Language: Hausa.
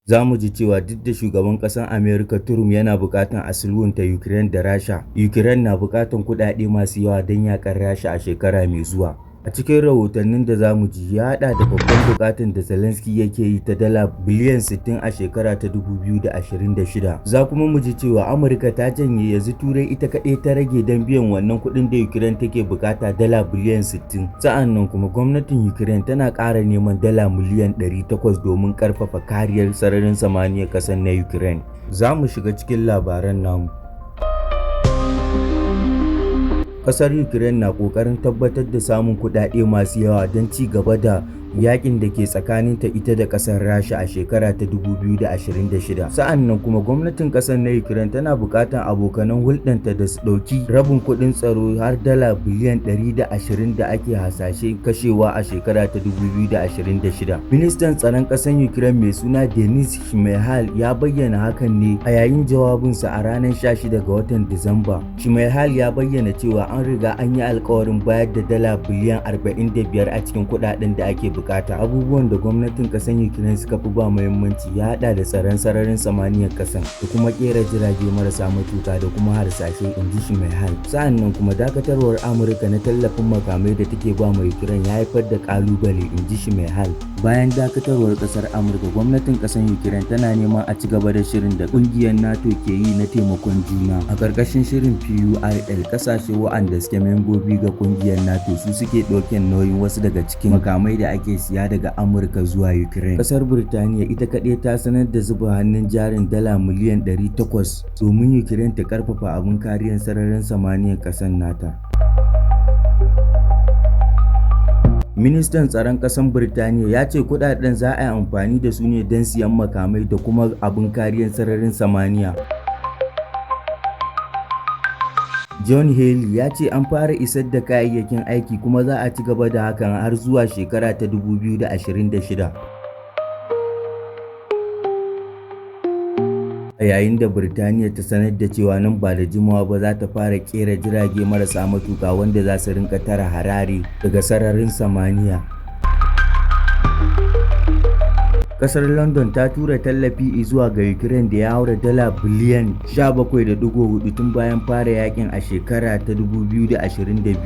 Za mu ji cewa duk da shugaban ƙasar Amerika Trump yana buƙatar a sulhunta Ukraine da Rasha, Ukraine na buƙatar kuɗaɗe masu yawa don yaƙar Rasha a shekara mai zuwa. A cikin rahotannin da za mu ji ya haɗa da babban buƙatar da Zelensky yake yi ta dala biliyan 60 a shekara ta 2026. Za kuma mu ji cewa Amurka ta janye, yanzu Turai ita kaɗai ta rage don biyan wannan kuɗin da Ukraine take buƙata dala biliyan 60. Sa'annan kuma gwamnatin Ukraine tana ƙara neman dala miliyan 800 domin ƙarfafa kariyar sararin samaniyar ƙasar na Ukraine. Za mu shiga cikin labaran namu. Kasar Ukraine na ƙoƙarin tabbatar da samun kuɗaɗe masu yawa don ci gaba da yakin da ke tsakaninta ita da ƙasar Rasha a shekara ta 2026. Sa'annan kuma gwamnatin ƙasar na Ukraine tana buƙatar abokanan hulɗanta da su ɗauki rabin kuɗin tsaro har dala biliyan 120 da ake hasashe kashewa a shekara ta 2026. Ministan tsaron ƙasar Ukraine mai suna Denis Shmyhal ya bayyana hakan ne a yayin jawabinsa a ranar 16 ga watan Disamba. Shmyhal ya bayyana cewa an riga an yi alkawarin bayar da dala biliyan 45 a cikin kuɗaɗen da ake bukata. Abubuwan da gwamnatin kasar Ukraine suka fi ba muhimmanci ya hada da tsaron sararin samaniyar kasar da kuma kera jirage marasa matuka da kuma harsashe, inji Shmyhal. Sa'annan kuma dakatarwar Amurka na tallafin makamai da take ba mai Ukraine ya haifar da kalubale, inji Shmyhal. Bayan dakatarwar kasar Amurka, gwamnatin kasar Ukraine tana neman a ci gaba da shirin da kungiyar NATO ke yi na taimakon juna. A karkashin shirin PUIL, kasashe wa'anda suke membobi ga kungiyar NATO su suke ɗauken nauyin wasu daga cikin makamai da ake siya daga Amurka zuwa Ukraine. Kasar Birtaniya ita kaɗai ta sanar da zuba hannun jarin dala miliyan 800 domin Ukraine ta karfafa abin kariyar sararin samaniyar ƙasar nata. Ministan tsaron ƙasar Birtaniya ya ce kuɗaɗen za a yi amfani da su ne don siyan makamai da kuma abin kariyar sararin samaniya. John Haley ya ce an fara isar da kayayyakin aiki kuma za a ci gaba da hakan har zuwa shekara ta 2026. A yayin da Birtaniya ta sanar da cewa nan ba da jimawa ba za ta fara kera jirage marasa matuka wanda za su rinka tara harare daga sararin samaniya. Kasar London ta tura tallafi zuwa ga Ukraine da ya haura dala biliyan 17.4 tun bayan fara yakin a shekara ta 2022.